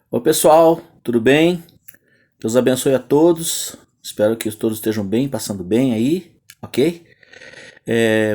Oi pessoal, tudo bem? Deus abençoe a todos. Espero que todos estejam bem, passando bem aí, ok?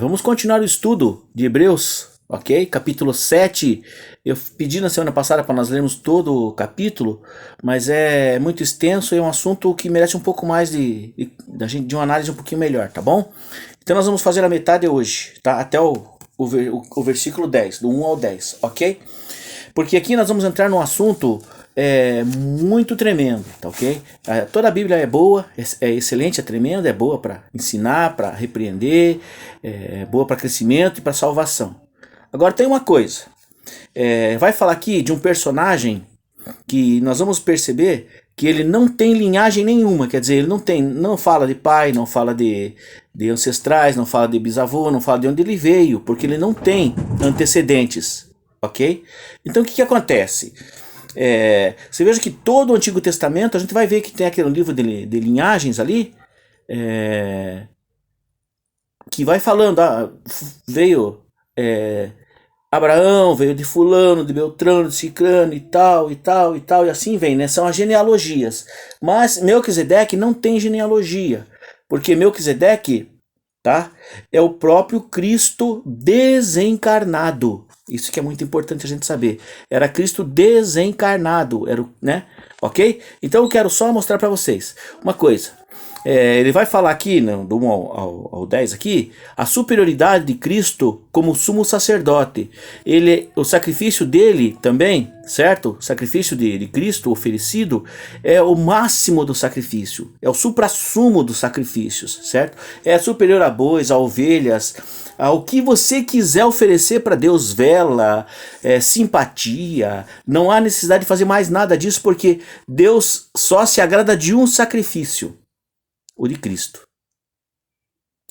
Vamos continuar o estudo de Hebreus, ok? Capítulo 7. Eu pedi na semana passada para nós lermos todo o capítulo, mas é muito extenso e é um assunto que merece um pouco mais de uma análise um pouquinho melhor, tá bom? Então nós vamos fazer a metade hoje, tá? Até o versículo 10, do 1 ao 10, ok? Porque aqui nós vamos entrar num assunto muito tremendo, tá ok? Toda a Bíblia é boa, é excelente, é tremenda, é boa para ensinar, para repreender, é boa para crescimento e para salvação. Agora tem uma coisa, vai falar aqui de um personagem que nós vamos perceber que ele não tem linhagem nenhuma, quer dizer, ele não fala de pai, não fala de ancestrais, não fala de bisavô, não fala de onde ele veio, porque ele não tem antecedentes, ok? Então o que acontece? Você veja que todo o Antigo Testamento, a gente vai ver que tem aquele livro de linhagens ali, que vai falando, veio Abraão, veio de fulano, de Beltrano, de Cicrano e tal, e tal, e tal, e assim vem, né? São as genealogias. Mas Melquisedeque não tem genealogia, porque Melquisedeque, tá, é o próprio Cristo desencarnado. Isso que é muito importante a gente saber. Era Cristo desencarnado, né? Ok? Então eu quero só mostrar para vocês uma coisa. Ele vai falar aqui, do 1 ao 10 aqui, a superioridade de Cristo como sumo sacerdote. O sacrifício dele também, certo? O sacrifício de Cristo oferecido é o máximo do sacrifício, é o suprassumo dos sacrifícios, certo? É superior a bois, a ovelhas, ao que você quiser oferecer para Deus, vela, simpatia. Não há necessidade de fazer mais nada disso, porque Deus só se agrada de um sacrifício, o de Cristo.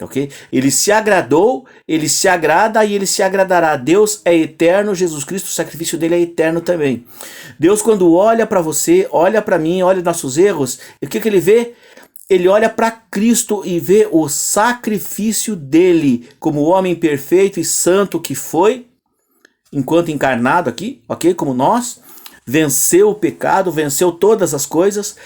Ok? Ele se agradou, ele se agrada e ele se agradará. Deus é eterno, Jesus Cristo, o sacrifício dele é eterno também. Deus, quando olha para você, olha para mim, olha nossos erros, o que ele vê? Ele olha para Cristo e vê o sacrifício dele como homem perfeito e santo que foi, enquanto encarnado aqui, ok? Como nós, venceu o pecado, venceu todas as coisas.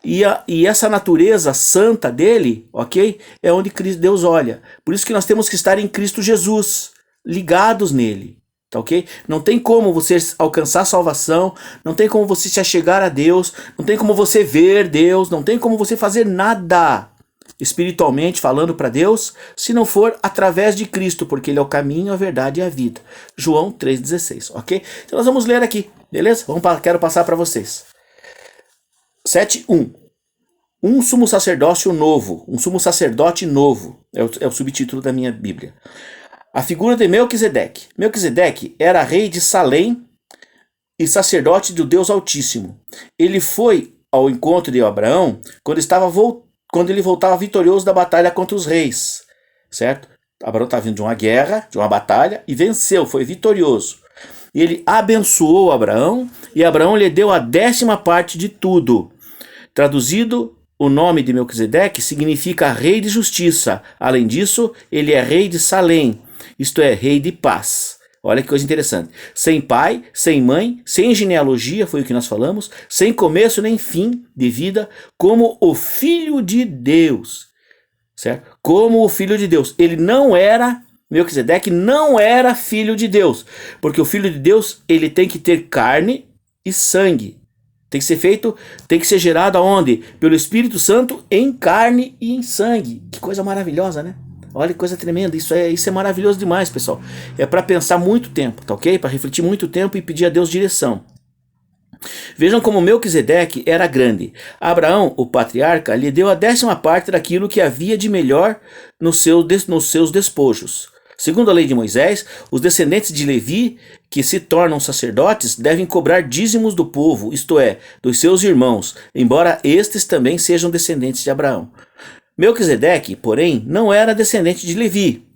E essa natureza santa dele, ok? É onde Deus olha. Por isso que nós temos que estar em Cristo Jesus, ligados nele, tá ok? Não tem como você alcançar salvação, não tem como você se achegar a Deus, não tem como você ver Deus, não tem como você fazer nada espiritualmente falando para Deus, se não for através de Cristo, porque ele é o caminho, a verdade e a vida. João 3,16, ok? Então nós vamos ler aqui, beleza? Quero passar para vocês. 7:1. Um sumo sacerdócio novo, um sumo sacerdote novo, é o subtítulo da minha Bíblia. A figura de Melquisedeque. Melquisedeque era rei de Salém e sacerdote do Deus Altíssimo. Ele foi ao encontro de Abraão quando ele voltava vitorioso da batalha contra os reis, certo? Abraão estava vindo de uma guerra, de uma batalha, e venceu, foi vitorioso. E ele abençoou Abraão, e Abraão lhe deu a 10ª parte de tudo. Traduzido, o nome de Melquisedeque significa rei de justiça. Além disso, ele é rei de Salém, isto é, rei de paz. Olha que coisa interessante. Sem pai, sem mãe, sem genealogia, foi o que nós falamos, sem começo nem fim de vida, como o Filho de Deus. Certo? Como o Filho de Deus. Melquisedeque não era filho de Deus, porque o Filho de Deus ele tem que ter carne e sangue. Tem que ser gerado aonde? Pelo Espírito Santo em carne e em sangue. Que coisa maravilhosa, né? Olha que coisa tremenda. Isso é maravilhoso demais, pessoal. É para pensar muito tempo, tá ok? Para refletir muito tempo e pedir a Deus direção. Vejam como Melquisedeque era grande. Abraão, o patriarca, lhe deu a 10ª parte daquilo que havia de melhor nos seus despojos. Segundo a lei de Moisés, os descendentes de Levi, que se tornam sacerdotes, devem cobrar dízimos do povo, isto é, dos seus irmãos, embora estes também sejam descendentes de Abraão. Melquisedeque, porém, não era descendente de Levi.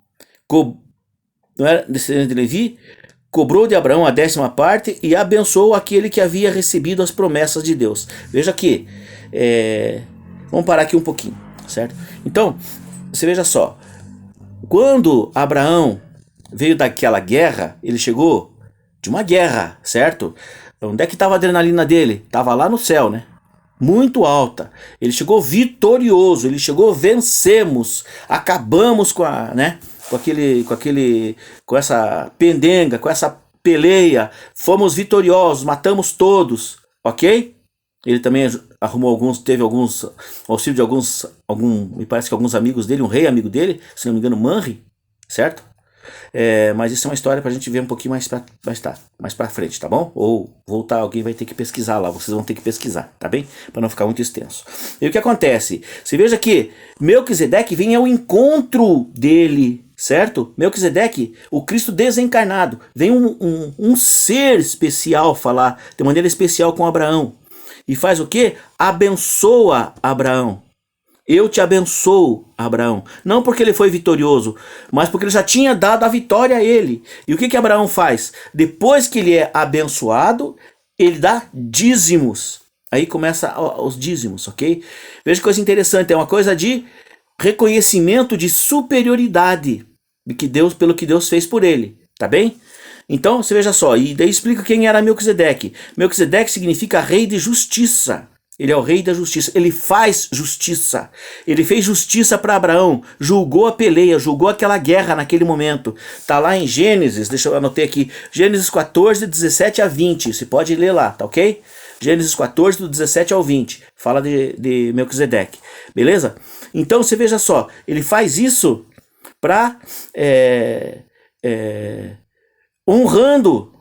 Cobrou de Abraão a 10ª parte e abençoou aquele que havia recebido as promessas de Deus. Veja aqui, vamos parar aqui um pouquinho, certo? Então, você veja só. Quando Abraão veio daquela guerra, ele chegou de uma guerra, certo? Onde é que estava a adrenalina dele? Estava lá no céu, né? Muito alta. Ele chegou vitorioso, ele chegou, vencemos, acabamos com a, né? Com essa pendenga, com essa peleia, fomos vitoriosos, matamos todos, ok? Ele também arrumou teve alguns auxílio de me parece que alguns amigos dele, um rei amigo dele, se não me engano, Manri, certo? Mas isso é uma história pra gente ver um pouquinho mais pra frente, tá bom? Ou voltar, alguém vai ter que pesquisar lá, vocês vão ter que pesquisar, tá bem? Pra não ficar muito extenso. E o que acontece? Você veja que Melquisedeque vem ao encontro dele, certo? Melquisedeque, o Cristo desencarnado, vem um ser especial falar de maneira especial com Abraão. E faz o quê? Abençoa Abraão. Eu te abençoo, Abraão. Não porque ele foi vitorioso, mas porque ele já tinha dado a vitória a ele. E o que Abraão faz? Depois que ele é abençoado, ele dá dízimos. Aí começa os dízimos, ok? Veja que coisa interessante, é uma coisa de reconhecimento de superioridade pelo que Deus fez por ele, tá bem? Então, você veja só, e daí explica quem era Melquisedeque. Melquisedeque significa rei de justiça. Ele é o rei da justiça, ele faz justiça. Ele fez justiça para Abraão, julgou a peleia, julgou aquela guerra naquele momento. Tá lá em Gênesis, deixa eu anotar aqui, Gênesis 14, 17 a 20, você pode ler lá, tá ok? Gênesis 14, do 17 ao 20, fala de Melquisedeque, beleza? Então, você veja só, ele faz isso para honrando,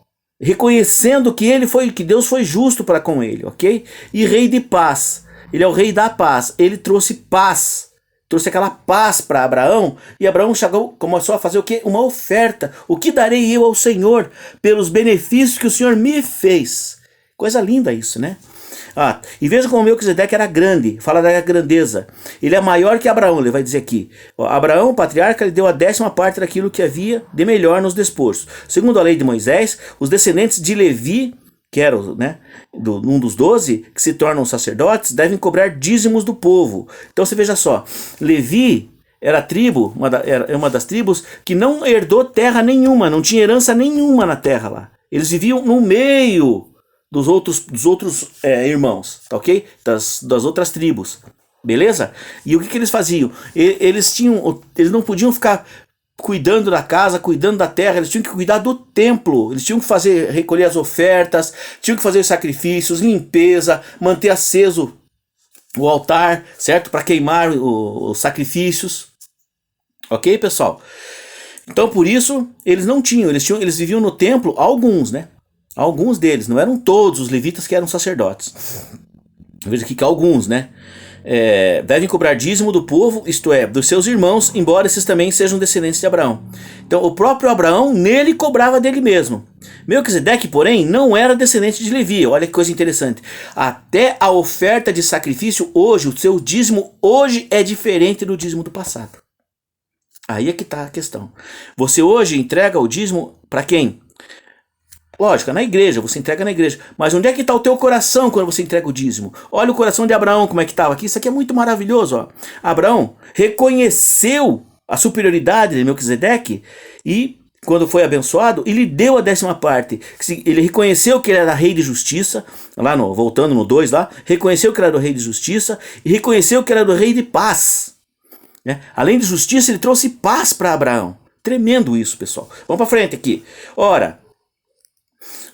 reconhecendo que Deus foi justo para com ele, ok? E rei de paz, ele é o rei da paz, ele trouxe paz, trouxe aquela paz para Abraão, e Abraão começou a fazer o quê? Uma oferta. O que darei eu ao Senhor pelos benefícios que o Senhor me fez? Coisa linda isso, né? E veja como Melquisedeque era grande, fala da grandeza. Ele é maior que Abraão, ele vai dizer aqui. Abraão, o patriarca, lhe deu a 10ª parte daquilo que havia de melhor nos despojos. Segundo a lei de Moisés, os descendentes de Levi, que eram, né, um dos 12, que se tornam sacerdotes, devem cobrar dízimos do povo. Então você veja só, Levi era a tribo, uma das tribos que não herdou terra nenhuma, não tinha herança nenhuma na terra lá. Eles viviam no meio dos outros irmãos, tá ok? Das outras tribos, beleza? E o que eles faziam? Eles não podiam ficar cuidando da casa, cuidando da terra, eles tinham que cuidar do templo, eles tinham que recolher as ofertas, tinham que fazer os sacrifícios, limpeza, manter aceso o altar, certo? Para queimar os sacrifícios, ok, pessoal? Então por isso eles não tinham, eles viviam no templo, alguns, né? Alguns deles, não eram todos os levitas que eram sacerdotes. Veja aqui que alguns, né? Devem cobrar dízimo do povo, isto é, dos seus irmãos, embora esses também sejam descendentes de Abraão. Então o próprio Abraão nele cobrava dele mesmo. Melquisedeque, porém, não era descendente de Levi. Olha que coisa interessante. Até a oferta de sacrifício hoje, o seu dízimo hoje é diferente do dízimo do passado. Aí é que está a questão. Você hoje entrega o dízimo para quem? Lógico, na igreja, você entrega na igreja. Mas onde é que está o teu coração quando você entrega o dízimo? Olha o coração de Abraão, como é que estava aqui. Isso aqui é muito maravilhoso. Ó. Abraão reconheceu a superioridade de Melquisedeque e, quando foi abençoado, ele deu a 10ª parte. Ele reconheceu que ele era rei de justiça, voltando no 2 lá, reconheceu que ele era o rei de justiça e reconheceu que ele era o rei de paz. Né? Além de justiça, ele trouxe paz para Abraão. Tremendo isso, pessoal. Vamos para frente aqui.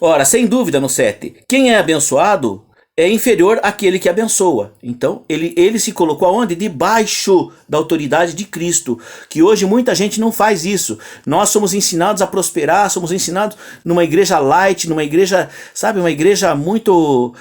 Ora, sem dúvida no 7, quem é abençoado é inferior àquele que abençoa. Então, ele se colocou aonde? Debaixo da autoridade de Cristo, que hoje muita gente não faz isso. Nós somos ensinados a prosperar, somos ensinados numa igreja light, numa igreja, sabe, uma igreja muito,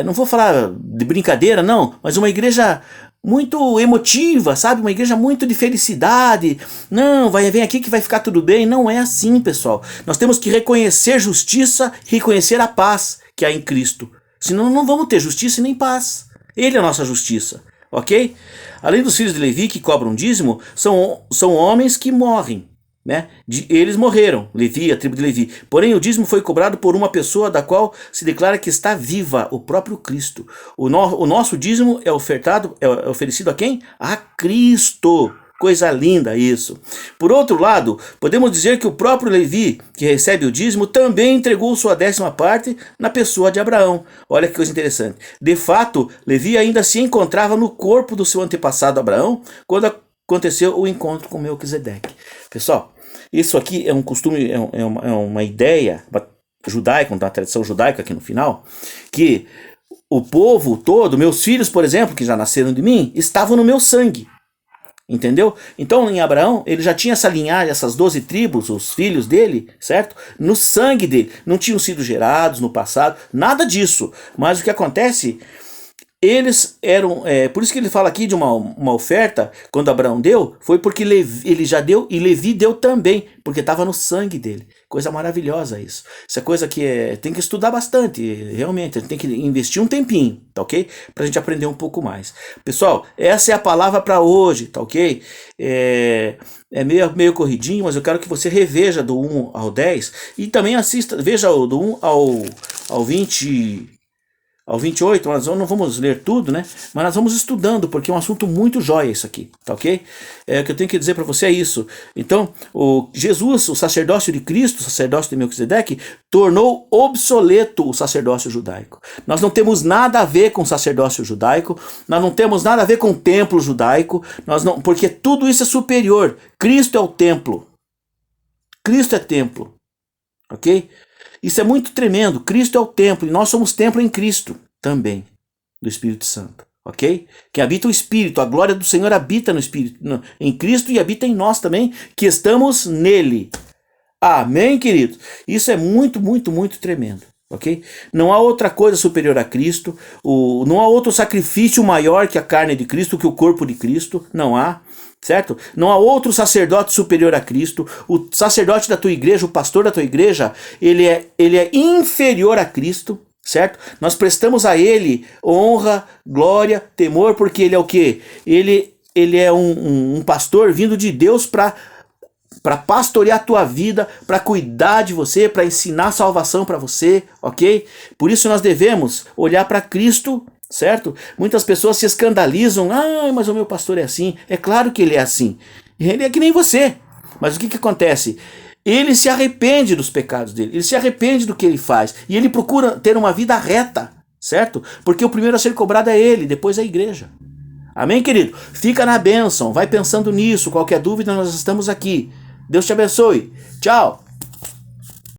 não vou falar de brincadeira, não, mas uma igreja muito emotiva, sabe? Uma igreja muito de felicidade. Não, vem aqui que vai ficar tudo bem. Não é assim, pessoal. Nós temos que reconhecer justiça e reconhecer a paz que há em Cristo. Senão não vamos ter justiça e nem paz. Ele é a nossa justiça, ok? Além dos filhos de Levi que cobram dízimo, são homens que morrem. Né? Eles morreram, Levi, a tribo de Levi. Porém, o dízimo foi cobrado por uma pessoa da qual se declara que está viva, o próprio Cristo. O nosso dízimo é oferecido a quem? A Cristo. coisa linda isso. Por outro lado, podemos dizer que o próprio Levi, que recebe o dízimo, também entregou sua 10ª parte na pessoa de Abraão. Olha que coisa interessante. De fato, Levi ainda se encontrava no corpo do seu antepassado Abraão quando aconteceu o encontro com Melquisedeque. Pessoal, isso aqui é um costume, é uma ideia judaica, uma tradição judaica aqui no final, que o povo todo, meus filhos, por exemplo, que já nasceram de mim, estavam no meu sangue. Entendeu? Então em Abraão, ele já tinha essa linhagem, essas 12 tribos, os filhos dele, certo? No sangue dele. Não tinham sido gerados no passado, nada disso. Mas o que acontece, eles eram... por isso que ele fala aqui de uma oferta, quando Abraão deu, foi porque ele já deu e Levi deu também, porque estava no sangue dele. Coisa maravilhosa isso. Isso é coisa que tem que estudar bastante, realmente. Tem que investir um tempinho, tá ok? Pra gente aprender um pouco mais. Pessoal, essa é a palavra para hoje, tá ok? É meio corridinho, mas eu quero que você reveja do 1 ao 10 e também assista, veja do 1 ao 20... ao 28, nós não vamos ler tudo, né? Mas nós vamos estudando, porque é um assunto muito jóia isso aqui, tá ok? O que eu tenho que dizer para você é isso. Então, Jesus, o sacerdócio de Cristo, o sacerdócio de Melquisedeque, tornou obsoleto o sacerdócio judaico. Nós não temos nada a ver com o sacerdócio judaico, nós não temos nada a ver com o templo judaico, porque tudo isso é superior. Cristo é o templo. Cristo é templo, ok? Isso é muito tremendo. Cristo é o templo e nós somos templo em Cristo também, do Espírito Santo, ok? Que habita o Espírito, a glória do Senhor habita no Espírito, em Cristo e habita em nós também, que estamos nele. Amém, querido? Isso é muito, muito, muito tremendo, ok? Não há outra coisa superior a Cristo, não há outro sacrifício maior que a carne de Cristo, que o corpo de Cristo, não há. Certo? Não há outro sacerdote superior a Cristo. O sacerdote da tua igreja, o pastor da tua igreja, ele é inferior a Cristo, certo? Nós prestamos a ele honra, glória, temor, porque ele é o quê? Ele é um pastor vindo de Deus para pastorear a tua vida, para cuidar de você, para ensinar salvação para você, ok? Por isso nós devemos olhar para Cristo, certo? Muitas pessoas se escandalizam. Mas o meu pastor é assim. É claro que ele é assim. Ele é que nem você. Mas o que acontece? Ele se arrepende dos pecados dele. Ele se arrepende do que ele faz. E ele procura ter uma vida reta, certo? Porque o primeiro a ser cobrado é ele, depois a igreja. Amém, querido? Fica na bênção. Vai pensando nisso. Qualquer dúvida, nós estamos aqui. Deus te abençoe. Tchau.